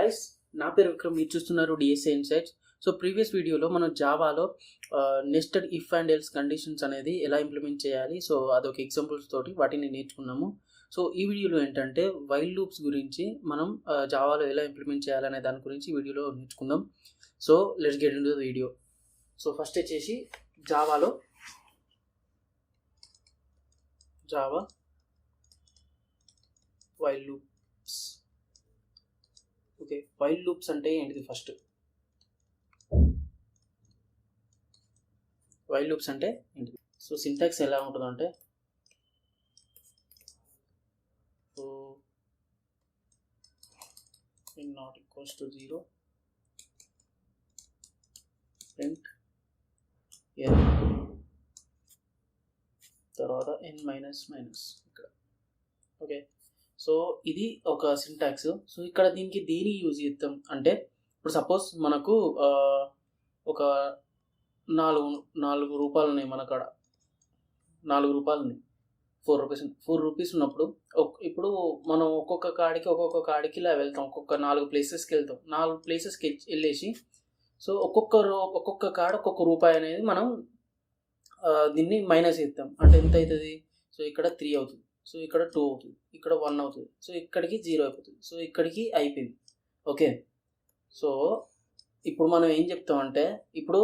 Guys, నా పేరు విక్రమ్. మీరు చూస్తున్నారు డిఎస్ఏ ఇన్సైట్స్. సో ప్రీవియస్ వీడియోలో మనం జావాలో nested if and else conditions అనేది ఎలా ఇంప్లిమెంట్ చేయాలి, సో అదొక ఎగ్జాంపుల్స్ తోటి వాటిని నేర్చుకున్నాము. సో ఈ వీడియోలో ఏంటంటే వైల్ లూప్స్ గురించి మనం జావాలో ఎలా ఇంప్లిమెంట్ చేయాలనే దాని గురించి వీడియోలో నేర్చుకుందాం. So let's get into the video. So first వచ్చేసి Java while loops. Okay, while loops అంటే ఏంటిది? ఫస్ట్ వైల్ లూప్స్ అంటే ఏంటిది? సో సింటాక్స్ ఎలా ఉంటుందంటే, so n not equals to 0 print n తర్వాత n మైనస్ ఇక్కడ. ఓకే, సో ఇది ఒక సింటాక్స్. సో ఇక్కడ దీనికి దేని యూజ్ చేద్దాం అంటే, ఇప్పుడు సపోజ్ మనకు ఒక 4 రూపాయలు ఉన్నాయి మన కాడ. 4 రూపాయలు ఉన్నాయి, 4 రూపీస్ ఉన్నప్పుడు ఇప్పుడు మనం ఒక్కొక్క కాడికి ఇలా వెళ్తాం. ఒక్కొక్క 4 ప్లేసెస్కి వెళ్తాం. 4 ప్లేసెస్కి వెళ్ళేసి సో ఒక్కొక్క కాడ ఒక్కొక్క రూపాయి అనేది మనం దీన్ని మైనస్ చేస్తాం. అంటే ఎంత అవుతుంది? సో ఇక్కడ 3 అవుతుంది, సో ఇక్కడ 2 అవుతుంది, ఇక్కడ 1 అవుతుంది, సో ఇక్కడికి 0 అయిపోతుంది, సో ఇక్కడికి అయిపోయింది. ఓకే, సో ఇప్పుడు మనం ఏం చెప్తామంటే, ఇప్పుడు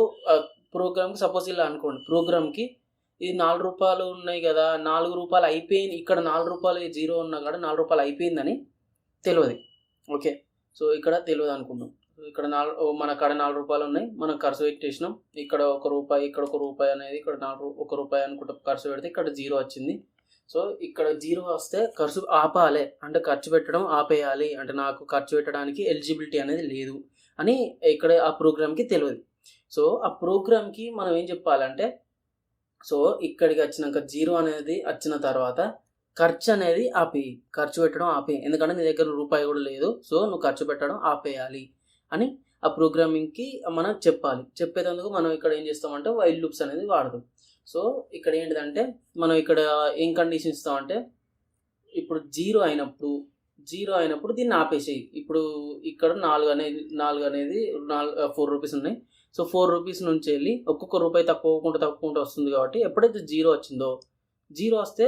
ప్రోగ్రామ్కి సపోజ్ ఇలా అనుకోండి, ప్రోగ్రామ్కి ఇది 4 రూపాయలు ఉన్నాయి కదా, 4 రూపాయలు అయిపోయింది, ఇక్కడ 4 రూపాయలు 0 ఉన్నా కూడా 4 రూపాయలు అయిపోయిందని తెలియదు. ఓకే, సో ఇక్కడ తెలియదు అనుకుందాం. ఇక్కడ మన కాడ 4 రూపాయలు ఉన్నాయి, మనం ఖర్చు పెట్టేసినాం. ఇక్కడ 1 రూపాయి, ఇక్కడ 1 రూపాయి అనేది, ఇక్కడ 1 రూపాయి అనుకుంటా ఖర్చు పెడితే ఇక్కడ 0 వచ్చింది. సో ఇక్కడ 0 వస్తే ఖర్చు ఆపాలి, అంటే ఖర్చు పెట్టడం ఆపేయాలి, అంటే నాకు ఖర్చు పెట్టడానికి ఎలిజిబిలిటీ అనేది లేదు అని ఇక్కడ ఆ ప్రోగ్రామ్కి తెలియదు. సో ఆ ప్రోగ్రామ్కి మనం ఏం చెప్పాలంటే, సో ఇక్కడికి వచ్చినాక 0 అనేది వచ్చిన తర్వాత ఖర్చు అనేది ఆపేయి, ఖర్చు పెట్టడం ఆపేయి, ఎందుకంటే నీ దగ్గర రూపాయి కూడా లేదు, సో నువ్వు ఖర్చు పెట్టడం ఆపేయాలి అని ఆ ప్రోగ్రామింగ్కి మనం చెప్పాలి. చెప్పేందుకు మనం ఇక్కడ ఏం చేస్తామంటే వైల్ లూప్స్ అనేది వాడతాం. సో ఇక్కడ ఏంటిదంటే, మనం ఇక్కడ ఏం కండిషన్ ఇస్తామంటే, ఇప్పుడు 0 అయినప్పుడు దీన్ని ఆపేసేయి. ఇప్పుడు ఇక్కడ 4 అనేది 4 రూపీస్ ఉన్నాయి. సో 4 రూపీస్ నుంచి వెళ్ళి ఒక్కొక్క రూపాయి తక్కువకుంటూ వస్తుంది. కాబట్టి ఎప్పుడైతే 0 వచ్చిందో, 0 వస్తే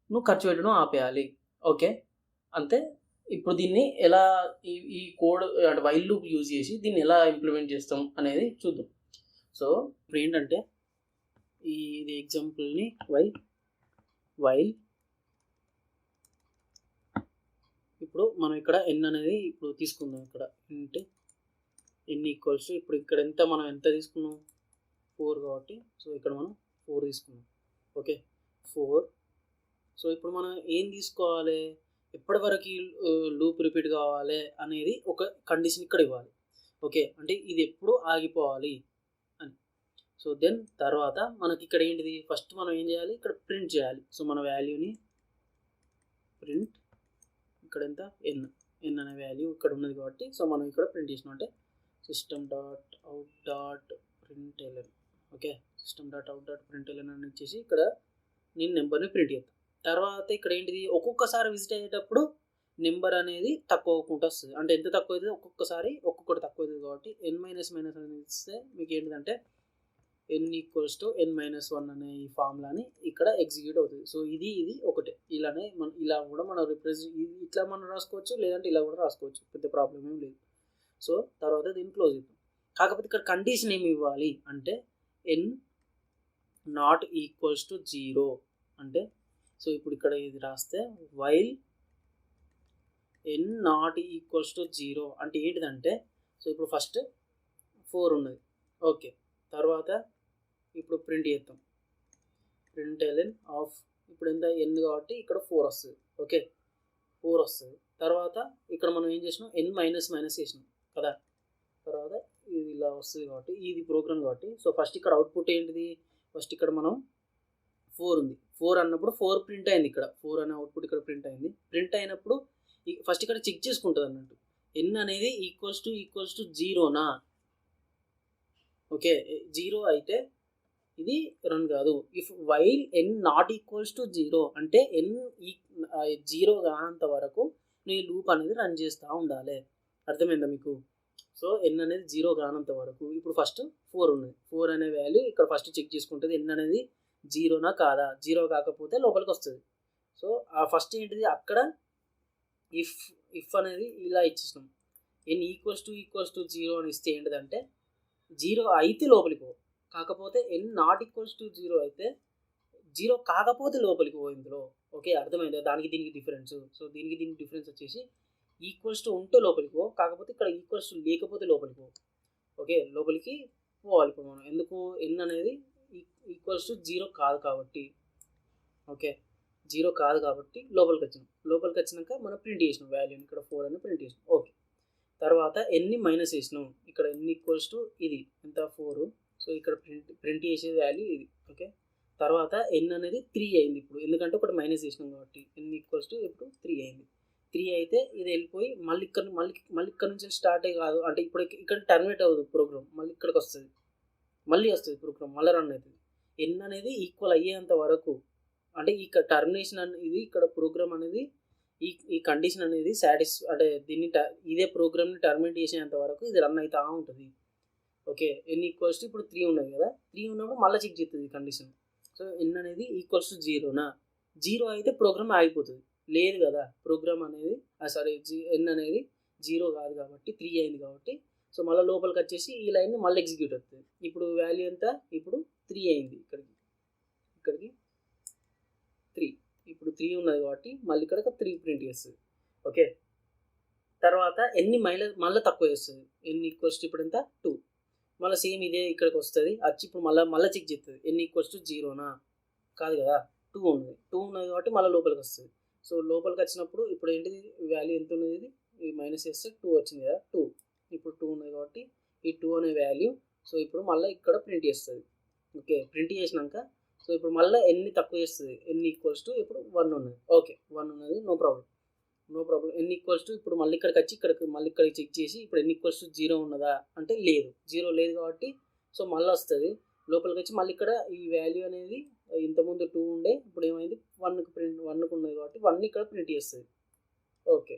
నువ్వు ఖర్చు పెట్టడం ఆపేయాలి. ఓకే, అంతే. ఇప్పుడు దీన్ని ఎలా ఈ కోడ్ అంటే వైల్ లూప్ యూజ్ చేసి దీన్ని ఎలా ఇంప్లిమెంట్ చేస్తాం అనేది చూద్దాం. సో ఇప్పుడు ఏంటంటే, ఇది ఎగ్జాంపుల్ని వైల్ ఇప్పుడు మనం ఇక్కడ n అనేది ఇప్పుడు తీసుకుందాం. ఇక్కడ n ఈక్వల్స్ ఇప్పుడు ఇక్కడ మనం ఎంత తీసుకున్నాం? 4 కాబట్టి, సో ఇక్కడ మనం 4 తీసుకున్నాం. ఓకే, 4. సో ఇప్పుడు మనం ఏం తీసుకోవాలి? ఎప్పటి వరకు లూప్ రిపీట్ కావాలి అనేది ఒక కండిషన్ ఇక్కడ ఇవ్వాలి. ఓకే, అంటే ఇది ఎప్పుడు ఆగిపోవాలి అని. సో దెన్ తర్వాత మనకి ఇక్కడ ఏంటిది? ఫస్ట్ మనం ఏం చేయాలి? ఇక్కడ ప్రింట్ చేయాలి. సో మన వాల్యూని ప్రింట్, ఇక్కడ ఎంత? n అనే వాల్యూ ఇక్కడ ఉన్నది కాబట్టి, సో మనం ఇక్కడ ప్రింట్ చేసినాం అంటే system.out.println. ఓకే, system.out.println అని వచ్చేసి ఇక్కడ నేను నెంబర్ని ప్రింట్ చేస్తాను. తర్వాత ఇక్కడ ఏంటిది? ఒక్కొక్కసారి విజిట్ అయ్యేటప్పుడు నెంబర్ అనేది తక్కువ అవ్వకుండా వస్తుంది. అంటే ఎంత తక్కువ అవుతుంది? ఒక్కొక్కటి తక్కువ అవుతుంది కాబట్టి n మైనస్ అనేది ఇస్తే మీకు ఏంటిదంటే n ఈక్వల్స్ టు n-1 అనే ఈ ఫార్ములాని ఇక్కడ ఎగ్జిక్యూట్ అవుతుంది. సో ఇది ఒకటే. ఇలా కూడా మనం ఇట్లా మనం రాసుకోవచ్చు, లేదంటే ఇలా కూడా రాసుకోవచ్చు, పెద్ద ప్రాబ్లం ఏం లేదు. సో తర్వాత దీన్ని క్లోజ్ చేద్దాం. కాకపోతే ఇక్కడ కండిషన్ ఏమి ఇవ్వాలి అంటే n నాట్ ఈక్వల్స్ టు 0 అంటే, సో ఇప్పుడు ఇక్కడ ఇది రాస్తే while n not equals to 0 అంటే ఏంటిదంటే, సో ఇప్పుడు ఫస్ట్ 4 ఉన్నది. ఓకే, తర్వాత ఇప్పుడు ప్రింట్ చేద్దాం. println ఆఫ్ ఇప్పుడు ఎంత? n కాబట్టి ఇక్కడ 4 వస్తుంది. ఓకే, 4 వస్తుంది. తర్వాత ఇక్కడ మనం ఏం చేసినాం? n చేసినాం కదా. తర్వాత ఇది ఇలా వస్తుంది కాబట్టి, ఇది ప్రోగ్రామ్ కాబట్టి, సో ఫస్ట్ ఇక్కడ అవుట్పుట్ ఏంటిది? ఫస్ట్ ఇక్కడ మనం 4 ఉంది. 4 అన్నప్పుడు 4 ప్రింట్ అయింది. ఇక్కడ 4 అనే అవుట్పుట్ ఇక్కడ ప్రింట్ అయింది. ప్రింట్ అయినప్పుడు ఫస్ట్ ఇక్కడ చెక్ చేసుకుంటుంది అన్నట్టు, n అనేది ఈక్వల్స్ టు 0నా. ఓకే, 0 అయితే ఇది రన్ కాదు. If while n not equals to 0 అంటే n 0 కానంత వరకు నీ లూప్ అనేది రన్ చేస్తూ ఉండాలి. అర్థమైందా మీకు? సో ఎన్ అనేది 0 కానంత వరకు ఇప్పుడు ఫస్ట్ 4 ఉన్నది. 4 అనే వాల్యూ ఇక్కడ ఫస్ట్ చెక్ చేసుకుంటుంది. ఎన్ అనేది 0నా కాదా? 0 కాకపోతే లోపలికి వస్తుంది. సో ఆ ఫస్ట్ ఏంటిది అక్కడ ఇఫ్ అనేది ఇలా ఇచ్చేసినాం. ఎన్ ఈక్వల్స్ టు 0 అని ఇస్తే ఏంటిదంటే 0 అయితే లోపలికి పో, కాకపోతే ఎన్ నాట్ ఈక్వల్స్ టు 0 అయితే 0 కాకపోతే లోపలికి పో ఇందులో. ఓకే, అర్థమైందా? దానికి దీనికి డిఫరెన్స్. సో దీనికి డిఫరెన్స్ వచ్చేసి ఈక్వల్స్ టు ఉంటే లోపలికి పో, కాకపోతే ఇక్కడ ఈక్వల్స్ టు లేకపోతే లోపలికి పో. ఓకే, లోపలికి పోవాలి ఇప్పుడు మనం. ఎందుకు? ఎన్ అనేది ఈక్వల్స్ టు 0 కాదు కాబట్టి. ఓకే, 0 కాదు కాబట్టి లోపలికి వచ్చినాం. లోపలికి వచ్చినాక మనం ప్రింట్ చేసినాం వాల్యూని, ఇక్కడ 4 అని ప్రింట్ చేసినాం. ఓకే, తర్వాత ఎన్ని మైనస్ చేసినాం. ఇక్కడ ఎన్ ఈక్వల్స్ టు ఇది ఎంత 4. సో ఇక్కడ ప్రింట్ చేసే వాల్యూ ఇది. ఓకే, తర్వాత ఎన్ అనేది 3 అయింది ఇప్పుడు, ఎందుకంటే ఒకటి మైనస్ చేసినాం కాబట్టి. ఎన్ ఈక్వల్స్ టు ఇప్పుడు 3 అయింది. 3 అయితే ఇది వెళ్ళిపోయి మళ్ళీ ఇక్కడ నుంచి స్టార్ట్ కాదు అంటే ఇప్పుడు ఇక్కడ టర్మినేట్ అవ్వదు ప్రోగ్రామ్, మళ్ళీ ఇక్కడికి వస్తుంది, మళ్ళీ వస్తుంది ప్రోగ్రామ్, మళ్ళీ రన్ అవుతుంది. ఎన్ అనేది ఈక్వల్ అయ్యేంత వరకు అంటే ఈ టర్మినేషన్ అనేది ఇక్కడ ప్రోగ్రామ్ అనేది ఈ కండిషన్ అనేది అంటే దీన్ని ఇదే ప్రోగ్రామ్ని టర్మినేట్ చేసేంత వరకు ఇది రన్ అవుతూ ఉంటుంది. ఓకే, ఎన్ ఈక్వల్స్ టు ఇప్పుడు 3 ఉన్నది కదా, 3 ఉన్నప్పుడు మళ్ళీ చెక్ చేస్తుంది ఈ కండిషన్. సో ఎన్ అనేది ఈక్వల్స్ టు 0నా? 0 అయితే ప్రోగ్రామ్ ఆగిపోతుంది. లేదు కదా, ప్రోగ్రామ్ అనేది ఎన్ అనేది 0 కాదు కాబట్టి 3 అయింది కాబట్టి. సో మళ్ళీ లోపలికి వచ్చేసి ఈ లైన్ మళ్ళీ ఎగ్జిక్యూట్ అవుతుంది. ఇప్పుడు వాల్యూ ఎంత? ఇప్పుడు 3 అయింది. ఇక్కడికి 3, ఇప్పుడు 3 ఉన్నది కాబట్టి మళ్ళీ ఇక్కడ 3 ప్రింట్ చేస్తుంది. ఓకే, తర్వాత ఎన్ని మళ్ళీ తక్కువ చేస్తుంది. ఎన్ ఈక్వల్స్ టు ఇప్పుడు ఎంత 2, మళ్ళీ సేమ్ ఇదే ఇక్కడికి వస్తుంది. వచ్చి ఇప్పుడు మళ్ళీ చెక్ చేస్తుంది. ఎన్ ఈక్వల్స్ టు 0నా? కాదు కదా, 2 ఉన్నది కాబట్టి మళ్ళీ లోపలికి వస్తుంది. సో లోపలికి వచ్చినప్పుడు ఇప్పుడు ఏంటిది వాల్యూ ఎంత ఉన్నది? ఇది మైనస్ చేస్తే 2 వచ్చింది కదా, 2. ఇప్పుడు 2 ఉన్నది కాబట్టి ఈ 2 అనే వాల్యూ సో ఇప్పుడు మళ్ళీ ఇక్కడ ప్రింట్ చేస్తుంది. ఓకే, ప్రింట్ చేసినాక సో ఇప్పుడు మళ్ళీ ఎన్ని తక్కువ చేస్తుంది. ఎన్ ఈక్వల్స్ టు ఇప్పుడు 1 ఉన్నది. ఓకే, 1 ఉన్నది, no problem. N equals to ఇప్పుడు మళ్ళీ ఇక్కడికి వచ్చి ఇక్కడికి చెక్ చేసి ఇప్పుడు ఎన్ ఈక్వల్స్ టు 0 ఉన్నదా అంటే లేదు, 0 లేదు కాబట్టి సో మళ్ళీ వస్తుంది. లోపలికి వచ్చి మళ్ళీ ఇక్కడ ఈ వాల్యూ అనేది ఇంతకుముందు 2 ఉండే, ఇప్పుడు ఏమైంది 1కు ఉన్నది కాబట్టి 1 ఇక్కడ ప్రింట్ చేస్తుంది. ఓకే,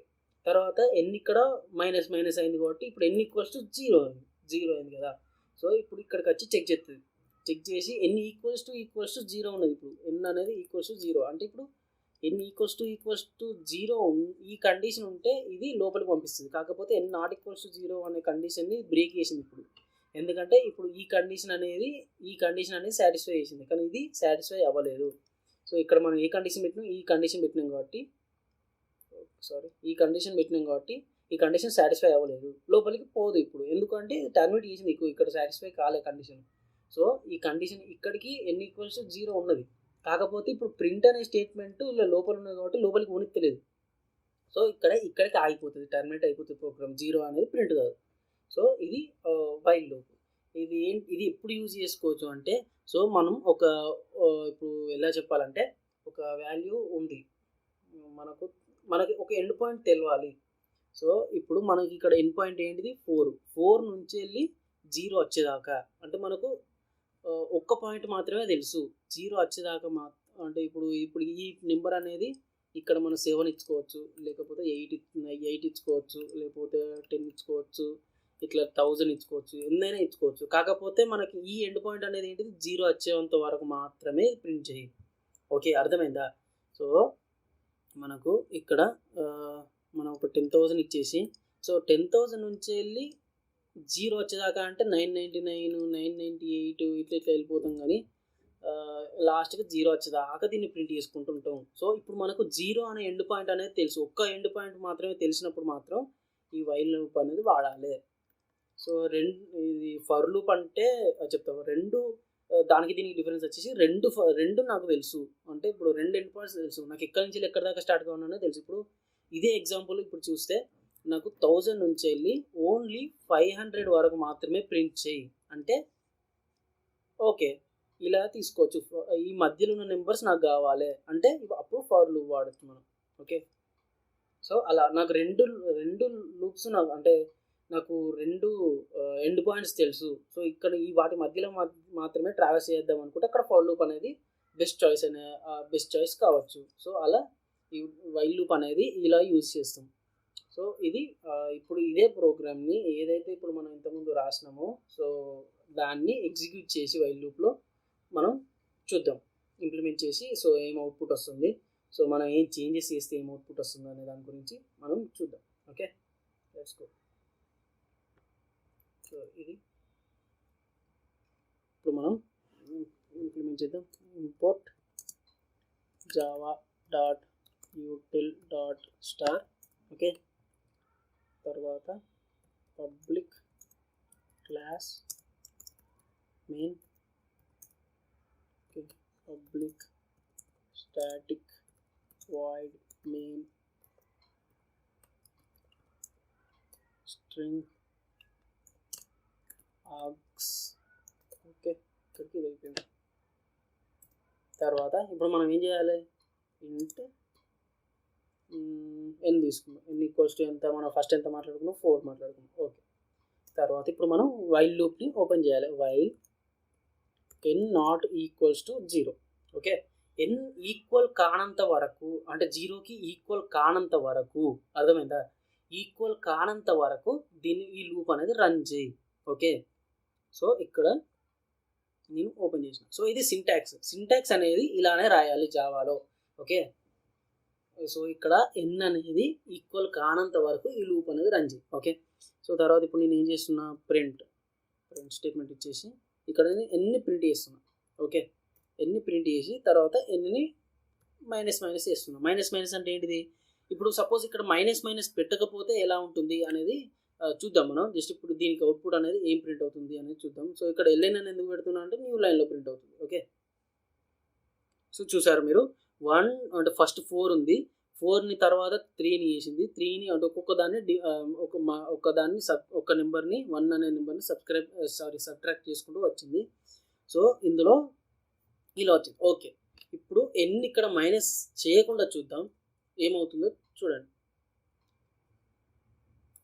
తర్వాత ఎన్ ఇక్కడ మైనస్ అయింది కాబట్టి ఇప్పుడు ఎన్ ఈక్వల్స్ టు 0 అయింది కదా. సో ఇప్పుడు ఇక్కడికి వచ్చి చెక్ చేస్తుంది. చెక్ చేసి ఎన్ ఈక్వల్స్ టు 0 ఉన్నది. ఇప్పుడు ఎన్ అనేది ఈక్వల్స్ టు 0 అంటే ఇప్పుడు ఎన్ ఈక్వల్స్ టు 0 ఈ కండిషన్ ఉంటే ఇది లోపలికి పంపిస్తుంది. కాకపోతే ఎన్ నాట్ ఈక్వల్స్ టు 0 అనే కండిషన్ని బ్రేక్ చేసింది ఇప్పుడు. ఎందుకంటే ఇప్పుడు ఈ కండిషన్ అనేది సాటిస్ఫై చేసింది, కానీ ఇది సాటిస్ఫై అవ్వలేదు. సో ఇక్కడ మనం ఈ కండిషన్ పెట్టినాం కాబట్టి ఈ కండిషన్ సాటిస్ఫై అవ్వలేదు, లోపలికి పోదు ఇప్పుడు. ఎందుకంటే టర్మినేట్ చేసింది ఇక్కడ సాటిస్ఫై కాలే కండిషన్. సో ఈ కండిషన్ ఇక్కడికి ఎన్ ఈక్వల్స్ టు 0 ఉన్నది, కాకపోతే ఇప్పుడు ప్రింట్ అనే స్టేట్మెంట్ ఇలా లోపల ఉన్నది కాబట్టి లోపలికి ఉనిత్తలేదు. సో ఇక్కడికి ఆగిపోతుంది, టర్మినేట్ అయిపోతుంది ప్రోగ్రామ్. 0 అనేది ప్రింట్ కాదు. సో ఇది వైల్ లూప్. ఇది ఎప్పుడు యూజ్ చేసుకోవచ్చు అంటే, సో మనం ఇప్పుడు ఎలా చెప్పాలంటే ఒక వాల్యూ ఉంది, మనకి ఒక ఎండ్ పాయింట్ తెలవాలి. సో ఇప్పుడు మనకి ఇక్కడ ఎండ్ పాయింట్ ఏంటిది 4 నుంచి వెళ్ళి 0 వచ్చేదాకా అంటే మనకు ఒక్క పాయింట్ మాత్రమే తెలుసు. 0 వచ్చేదాకా అంటే ఇప్పుడు ఈ నెంబర్ అనేది ఇక్కడ మనం 7 ఇచ్చుకోవచ్చు, లేకపోతే 8 ఇచ్చుకోవచ్చు, లేకపోతే 10 ఇచ్చుకోవచ్చు, ఇట్లా 1000 ఇచ్చుకోవచ్చు, ఎన్నైనా ఇచ్చుకోవచ్చు. కాకపోతే మనకి ఈ ఎండ్ పాయింట్ అనేది ఏంటిది 0 వచ్చేంత వరకు మాత్రమే ప్రింట్ చేయి. ఓకే, అర్థమైందా? సో మనకు ఇక్కడ మనం ఒక 10,000 ఇచ్చేసి సో 10,000 నుంచి వెళ్ళి 0 వచ్చేదాకా అంటే 999, 998 ఇట్లా వెళ్ళిపోతాం. కానీ లాస్ట్కి 0 వచ్చేదాకా దీన్ని ప్రింట్ చేసుకుంటుంటాం. సో ఇప్పుడు మనకు 0 అనే ఎండ్ పాయింట్ అనేది తెలుసు. ఒక్క ఎండ్ పాయింట్ మాత్రమే తెలిసినప్పుడు మాత్రం ఈ వైల్ లూప్ అనేది వాడాలి. సో ఇది ఫర్ లూప్ అంటే చెప్తాము. దానికి దీనికి డిఫరెన్స్ వచ్చేసి రెండు నాకు తెలుసు. అంటే ఇప్పుడు 2 ఎండ్ పాయింట్స్ తెలుసు నాకు, ఎక్కడి నుంచి ఎక్కడి దాకా స్టార్ట్ కావాలనే తెలుసు. ఇప్పుడు ఇదే ఎగ్జాంపుల్ ఇప్పుడు చూస్తే నాకు 1000 నుంచి వెళ్ళి ఓన్లీ 500 వరకు మాత్రమే ప్రింట్ చేయి అంటే ఓకే, ఇలా తీసుకోవచ్చు. ఈ మధ్యలో ఉన్న నెంబర్స్ నాకు కావాలి అంటే అప్పుడు ఫర్ లూప్ వాడచ్చు మనం. ఓకే, సో అలా నాకు రెండు లూప్స్ అంటే నాకు 2 ఎండ్ పాయింట్స్ తెలుసు. సో ఇక్కడ వాటి మధ్యలో మాత్రమే ట్రావెల్స్ చేద్దాం అనుకుంటే అక్కడ ఫర్ లూప్ అనేది బెస్ట్ చాయిస్ కావచ్చు. సో అలా ఈ వైల్ లూప్ అనేది ఇలా యూజ్ చేస్తాం. సో ఇది ఇప్పుడు ఇదే ప్రోగ్రామ్ని ఏదైతే ఇప్పుడు మనం ఇంతకుముందు రాసినామో సో దాన్ని ఎగ్జిక్యూట్ చేసి వైల్ లూప్లో మనం చూద్దాం, ఇంప్లిమెంట్ చేసి సో ఏం అవుట్పుట్ వస్తుంది, సో మనం ఏం చేంజెస్ చేస్తే ఏం అవుట్పుట్ వస్తుంది అనే దాని గురించి మనం చూద్దాం. Okay, let's go. సో ఇది ఇప్పుడు మనం ఇంప్లిమెంట్ చేద్దాం. Import java.util.star. ఓకే, తర్వాత public class main, public static void main string args. Okay, ఇక్కడికి ఇది అయిపోయింది. తర్వాత ఇప్పుడు మనం ఏం చేయాలి, ఇంట్ n తీసుకున్నాం, n ఈక్వల్స్ టు ఎంత, మనం ఫస్ట్ ఎంత మాట్లాడుకున్నాం 4 మాట్లాడుకున్నాం. ఓకే, తర్వాత ఇప్పుడు మనం వైల్ లూప్ని ఓపెన్ చేయాలి. While n not equals to 0. Okay, n equal కానంత వరకు, అంటే 0కి ఈక్వల్ కానంత వరకు, అర్థమైందా, ఈక్వల్ కానంత వరకు దీన్ని ఈ లూప్ అనేది రన్ చేయి. ఓకే, సో ఇక్కడ నేను ఓపెన్ చేసిన. సో ఇది సింటాక్స్ అనేది ఇలానే రాయాలి జావాలో. ఓకే, సో ఇక్కడ n అనేది ఈక్వల్ కానంత వరకు ఈ లూప్ అనేది రన్ చేయి. ఓకే, సో తర్వాత ఇప్పుడు నేను ఏం చేస్తున్నా, ప్రింట్ స్టేట్మెంట్ ఇచ్చేసి ఇక్కడ నేను ఎన్ని ప్రింట్ చేస్తున్నా. ఓకే, ఎన్ని ప్రింట్ చేసి తర్వాత ఎన్ని మైనస్ చేస్తున్నా. మైనస్ అంటే ఏంటిది, ఇప్పుడు సపోజ్ ఇక్కడ మైనస్ పెట్టకపోతే ఎలా ఉంటుంది అనేది చూద్దాం మనం. జస్ట్ ఇప్పుడు దీనికి అవుట్పుట్ అనేది ఏం ప్రింట్ అవుతుంది అనేది చూద్దాం. సో ఇక్కడ ln అని ఎందుకు పెడుతున్నా అంటే న్యూ లైన్లో ప్రింట్ అవుతుంది. ఓకే, సో చూసారు మీరు 1 అంటే ఫస్ట్ 4 ఉంది, 4ని తర్వాత 3ని చేసింది, 3ని అంటే ఒక్కొక్క దాన్ని ఒక నెంబర్ని 1 అనే నెంబర్ని సబ్ట్రాక్ట్ చేసుకుంటూ వచ్చింది. సో ఇందులో ఇలా వచ్చింది. ఓకే, ఇప్పుడు ఎన్ని ఇక్కడ మైనస్ చేయకుండా చూద్దాం ఏమవుతుందో చూడండి.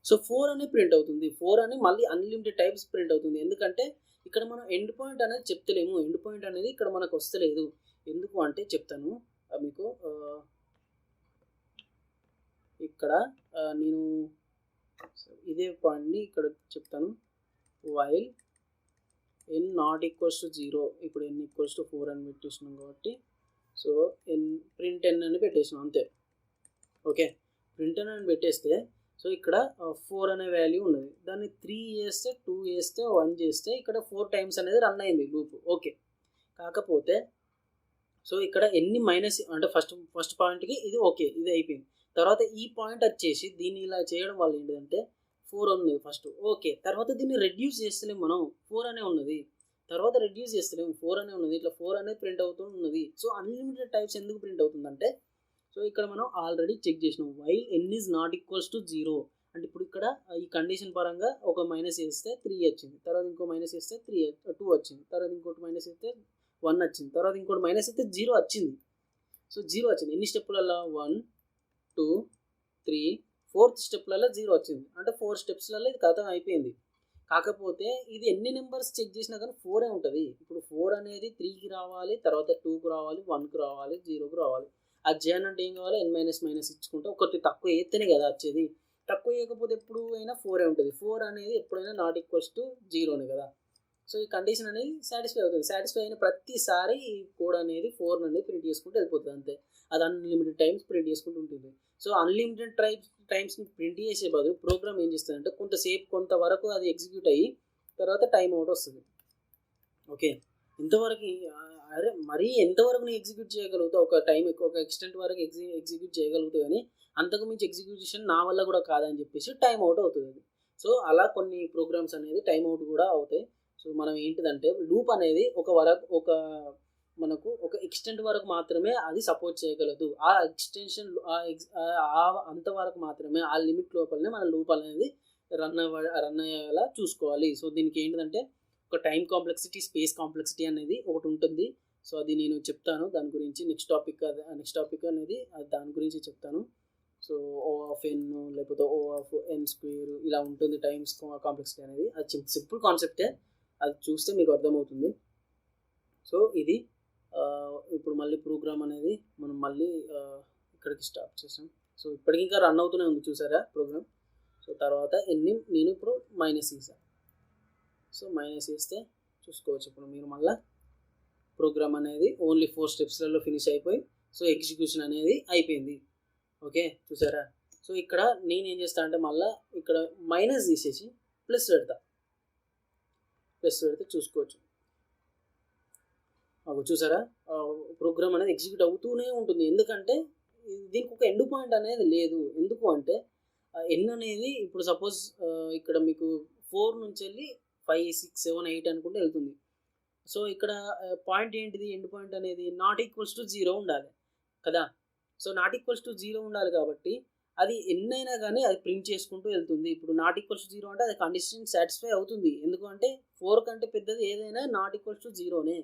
సో 4 అని ప్రింట్ అవుతుంది, 4 అని మళ్ళీ అన్లిమిటెడ్ టైప్స్ ప్రింట్ అవుతుంది. ఎందుకంటే ఇక్కడ మనం ఎండ్ పాయింట్ అనేది చెప్తలేము, ఎండ్ పాయింట్ అనేది ఇక్కడ మనకు వస్తలేదు. ఎందుకు అంటే చెప్తాను మీకు. ఇక్కడ నేను ఇదే పాయింట్ని ఇక్కడ చెప్తాను. While n not equals to 0, ఇప్పుడు n ఈక్వల్స్ టు 4 అని పెట్టేసినాం కాబట్టి సో ప్రింట్ n అని పెట్టేసినాం అంతే. ఓకే, ప్రింట్ n అని పెట్టేస్తే సో ఇక్కడ 4 అనే వాల్యూ ఉన్నది, దాన్ని 3 చేస్తే 2 చేస్తే 1 చేస్తే ఇక్కడ 4 టైమ్స్ అనేది రన్ అయింది లూప్. ఓకే, కాకపోతే సో ఇక్కడ ఎన్ని మైనస్ అంటే ఫస్ట్ పాయింట్కి ఇది ఓకే, ఇది అయిపోయింది. తర్వాత ఈ పాయింట్ వచ్చేసి దీన్ని ఇలా చేయడం వల్ల ఏంటంటే 4 ఉంది ఫస్ట్. ఓకే, తర్వాత దీన్ని రెడ్యూస్ చేస్తలేము మనం, 4 అనే ఉన్నది, తర్వాత రెడ్యూస్ చేస్తలేము 4 అనే ఉన్నది, ఇట్లా 4 అనేది ప్రింట్ అవుతూ ఉన్నది. సో అన్లిమిటెడ్ టైప్స్ ఎందుకు ప్రింట్ అవుతుందంటే సో ఇక్కడ మనం ఆల్రెడీ చెక్ చేసినాం, while n is not equals to 0 అంటే ఇప్పుడు ఇక్కడ ఈ కండిషన్ పరంగా ఒక మైనస్ వేస్తే 3 వచ్చింది, తర్వాత ఇంకో మైనస్ వేస్తే 2 వచ్చింది, తర్వాత ఇంకోటి మైనస్ వేస్తే 1 వచ్చింది, తర్వాత ఇంకోటి మైనస్ అయితే 0 వచ్చింది. సో 0 వచ్చింది ఎన్ని స్టెప్పులలో, 1 2 3 4th స్టెప్లలో 0 వచ్చింది, అంటే 4 స్టెప్స్లలో ఇది కథ అయిపోయింది. కాకపోతే ఇది ఎన్ని నెంబర్స్ చెక్ చేసినా కానీ 4 ఉంటుంది. ఇప్పుడు 4 అనేది 3కి రావాలి, తర్వాత 2కి రావాలి, 1కి రావాలి, 0కి రావాలి. అది చేయాలంటే ఏం కావాలి, n ఇచ్చుకుంటే ఒకటి తక్కువ వేస్తేనే కదా వచ్చేది, తక్కువ వేయకపోతే ఎప్పుడు అయినా 4 ఉంటుంది. 4 అనేది ఎప్పుడైనా నాట్ ఈక్వల్స్ టు 0నే కదా. సో ఈ కండిషన్ అనేది సాటిస్ఫై అవుతుంది. సాటిస్ఫై అయిన ప్రతిసారి ఈ కోడ్ అనేది 4 అనేది ప్రింట్ చేసుకుంటూ వెళ్ళిపోతుంది అంతే. అది అన్లిమిటెడ్ టైమ్స్ ప్రింట్ చేసుకుంటూ ఉంటుంది. సో అన్లిమిటెడ్ టైమ్స్ని ప్రింట్ చేసే బదులు ప్రోగ్రామ్ ఏం చేస్తుందంటే కొంతవరకు అది ఎగ్జిక్యూట్ అయ్యి తర్వాత టైం అవుట్ వస్తుంది. ఓకే, ఇంతవరకు అరే మరీ ఎంతవరకు నేను ఎగ్జిక్యూట్ చేయగలుగుతావు, ఒక టైం ఎక్కువ ఒక ఎక్స్టెంట్ వరకు ఎగ్జిక్యూట్ చేయగలుగుతావు, కానీ అంతకు మించి ఎగ్జిక్యూషన్ నా వల్ల కూడా కాదని చెప్పేసి టైం అవుట్ అవుతుంది. సో అలా కొన్ని ప్రోగ్రామ్స్ అనేది టైం అవుట్ కూడా అవుతాయి. సో మనం ఏంటిదంటే లూప్ అనేది ఒక మనకు ఒక ఎక్స్టెంట్ వరకు మాత్రమే అది సపోర్ట్ చేయగలదు. ఆ ఎక్స్టెన్షన్ అంతవరకు మాత్రమే, ఆ లిమిట్ లోపలనే మన లూప్ అనేది రన్ అయ్యేలా చూసుకోవాలి. సో దీనికి ఏంటిదంటే ఒక టైం కాంప్లెక్సిటీ, స్పేస్ కాంప్లెక్సిటీ అనేది ఒకటి ఉంటుంది. సో అది నేను చెప్తాను దాని గురించి నెక్స్ట్ టాపిక్ అనేది దాని గురించి చెప్తాను. సో O ఆఫ్ n లేకపోతే O ఆఫ్ n స్క్వేర్ ఇలా ఉంటుంది టైమ్స్ కాంప్లెక్సిటీ అనేది. అది సింపుల్ కాన్సెప్టే, అది చూస్తే మీకు అర్థమవుతుంది. సో ఇది ఇప్పుడు మళ్ళీ ప్రోగ్రామ్ అనేది మనం మళ్ళీ ఇక్కడికి స్టార్ట్ చేసాం. సో ఇప్పటికి ఇంకా రన్ అవుతూనే ఉంది, చూసారా ప్రోగ్రామ్. సో తర్వాత ఎన్ని నేను ఇప్పుడు మైనస్ చేశాను. సో మైనస్ చేస్తే చూసుకోవచ్చు ఇప్పుడు మీరు మళ్ళీ ప్రోగ్రామ్ అనేది ఓన్లీ 4 స్టెప్స్లలో ఫినిష్ అయిపోయి సో ఎగ్జిక్యూషన్ అనేది అయిపోయింది. ఓకే, చూసారా. సో ఇక్కడ నేను ఏం చేస్తాను అంటే మళ్ళీ ఇక్కడ మైనస్ తీసేసి ప్లస్ పెడితే చూసుకోవచ్చు. చూసారా ప్రోగ్రామ్ అనేది ఎగ్జిక్యూట్ అవుతూనే ఉంటుంది. ఎందుకంటే దీనికి ఒక ఎండ్ పాయింట్ అనేది లేదు. ఎందుకు అంటే ఎన్ అనేది ఇప్పుడు సపోజ్ ఇక్కడ మీకు 4 నుంచి వెళ్ళి 5, 6, 7, 8 అనుకుంటే వెళ్తుంది. సో ఇక్కడ పాయింట్ ఏంటిది, ఎండ్ పాయింట్ అనేది నాట్ ఈక్వల్స్ టు 0 ఉండాలి కదా. సో నాట్ ఈక్వల్స్ టు 0 ఉండాలి కాబట్టి అది ఎన్నైనా కానీ అది ప్రింట్ చేసుకుంటూ వెళ్తుంది. ఇప్పుడు నాట్ ఈక్వల్స్ టు 0 అంటే అది కండిషన్ సాటిస్ఫై అవుతుంది. ఎందుకంటే 4 కంటే పెద్దది ఏదైనా నాట్ ఈక్వల్స్ టు 0నే.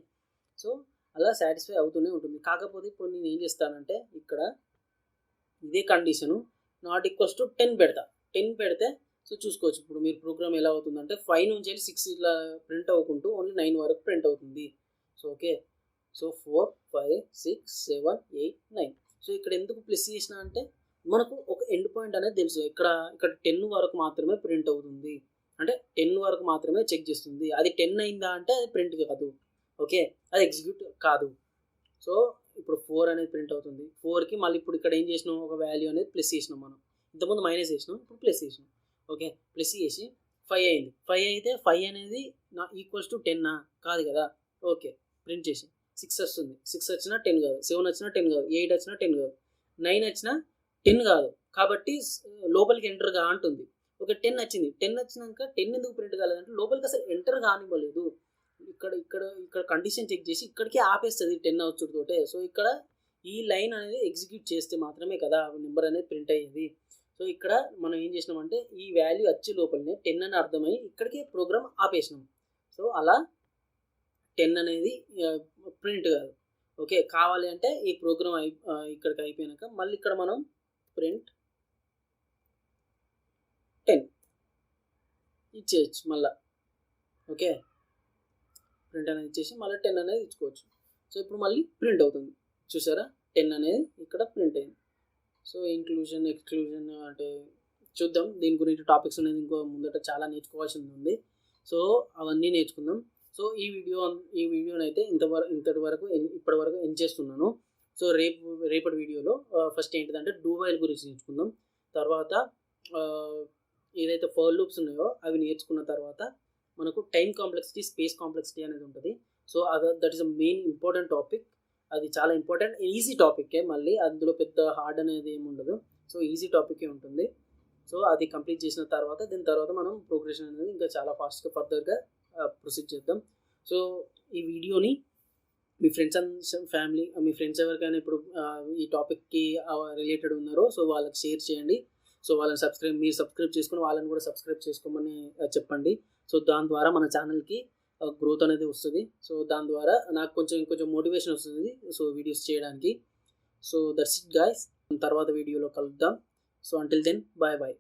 సో అలా సాటిస్ఫై అవుతూనే ఉంటుంది. కాకపోతే ఇప్పుడు నేను ఏం చేస్తానంటే ఇక్కడ ఇదే కండిషను నాట్ ఈక్వల్స్ టు 10 పెడితే సో చూసుకోవచ్చు ఇప్పుడు మీరు ప్రోగ్రామ్ ఎలా అవుతుందంటే 5 నుంచి వెళ్ళి 6 ఇలా ప్రింట్ అవ్వకుంటూ ఓన్లీ 9 వరకు ప్రింట్ అవుతుంది. So okay, so 4, 5, 6, 7, 8, 9. సో ఇక్కడ ఎందుకు ప్లస్ చేసిన అంటే మనకు ఒక ఎండ్ పాయింట్ అనేది తెలుసు. ఇక్కడ 10 వరకు మాత్రమే ప్రింట్ అవుతుంది, అంటే 10 వరకు మాత్రమే చెక్ చేస్తుంది. అది 10 అయిందా అంటే అది ప్రింట్ కాదు. ఓకే, అది ఎగ్జిక్యూట్ కాదు. సో ఇప్పుడు 4 అనేది ప్రింట్ అవుతుంది. 4కి మళ్ళీ ఇప్పుడు ఇక్కడ ఏం చేసినాం, ఒక వాల్యూ అనేది ప్లస్ చేసినాం. మనం ఇంతకుముందు మైనస్ చేసినాం, ఇప్పుడు ప్లస్ చేసినాం. ఓకే, ప్లస్ చేసి 5 అయింది. 5 అయితే 5 అనేది ఈక్వల్స్ టు 10 కాదు కదా. ఓకే, ప్రింట్ చేసి 6 వస్తుంది. 6 వచ్చినా 10 కాదు, 7 వచ్చినా 10 కాదు, 8 వచ్చినా 10 కాదు, 9 వచ్చినా 10 కాదు. కాబట్టి లోపలికి ఎంటర్ గా అంటుంది. ఓకే, 10 వచ్చింది. 10 వచ్చినాక 10 ఎందుకు ప్రింట్ కాలేదంటే లోపలికి అసలు ఎంటర్ కానివ్వలేదు. ఇక్కడ కండిషన్ చెక్ చేసి ఇక్కడికి ఆపేస్తుంది 10 వచ్చుడుతోటే. సో ఇక్కడ ఈ లైన్ అనేది ఎగ్జిక్యూట్ చేస్తే మాత్రమే కదా నెంబర్ అనేది ప్రింట్ అయ్యేది. సో ఇక్కడ మనం ఏం చేసినామంటే ఈ వాల్యూ వచ్చే లోపలనే 10 అని అర్థమై ఇక్కడికి ప్రోగ్రామ్ ఆపేసినాం. సో అలా 10 అనేది ప్రింట్ కాదు. ఓకే, కావాలి అంటే ఈ ప్రోగ్రామ్ ఇక్కడికి అయిపోయినాక మళ్ళీ ఇక్కడ మనం ప్రింట్ 10 ఇచ్చేయచ్చు మళ్ళీ. ఓకే, ప్రింట్ అనేది ఇచ్చేసి మళ్ళీ 10 అనేది ఇచ్చుకోవచ్చు. సో ఇప్పుడు మళ్ళీ ప్రింట్ అవుతుంది. చూసారా 10 అనేది ఇక్కడ ప్రింట్ అయింది. సో ఇంక్లూజన్ ఎక్స్క్లూజన్ అంటే చూద్దాం. దీని గురించి టాపిక్స్ అనేది ఇంకో ముందట చాలా నేర్చుకోవాల్సింది ఉంది. సో అవన్నీ నేర్చుకుందాం. సో ఈ వీడియోని అయితే ఇప్పటి వరకు ఎండ్ చేస్తున్నాను. సో రేపటి వీడియోలో ఫస్ట్ ఏంటిదంటే డూ వైల్ గురించి నేర్చుకుందాం. తర్వాత ఏదైతే ఫర్ లూప్స్ ఉన్నాయో అవి నేర్చుకున్న తర్వాత మనకు టైం కాంప్లెక్సిటీ, స్పేస్ కాంప్లెక్సిటీ అనేది ఉంటుంది. So that is a main important topic. అది చాలా ఇంపార్టెంట్, ఈజీ టాపిక్కే. మళ్ళీ అందులో పెద్ద హార్డ్ అనేది ఏమి ఉండదు. సో ఈజీ టాపిక్కే ఉంటుంది. సో అది కంప్లీట్ చేసిన తర్వాత దీని తర్వాత మనం ప్రోగ్రెషన్ అనేది ఇంకా చాలా ఫాస్ట్గా ఫర్దర్గా ప్రొసీడ్ చేద్దాం. సో ఈ వీడియోని మీ ఫ్రెండ్స్ అండ్ ఫ్యామిలీ, మీ ఫ్రెండ్స్ ఎవరికైనా ఇప్పుడు ఈ టాపిక్కి రిలేటెడ్ ఉన్నారో సో వాళ్ళకి షేర్ చేయండి. సో వాళ్ళని మీరు సబ్స్క్రైబ్ చేసుకుని వాళ్ళని కూడా సబ్స్క్రైబ్ చేసుకోమని చెప్పండి. సో దాని ద్వారా మన ఛానల్కి గ్రోత్ అనేది వస్తుంది. సో దాని ద్వారా నాకు ఇంకొంచెం మోటివేషన్ వస్తుంది సో వీడియోస్ చేయడానికి. So that's it guys. తర్వాత వీడియోలో కలుద్దాం. So until then bye.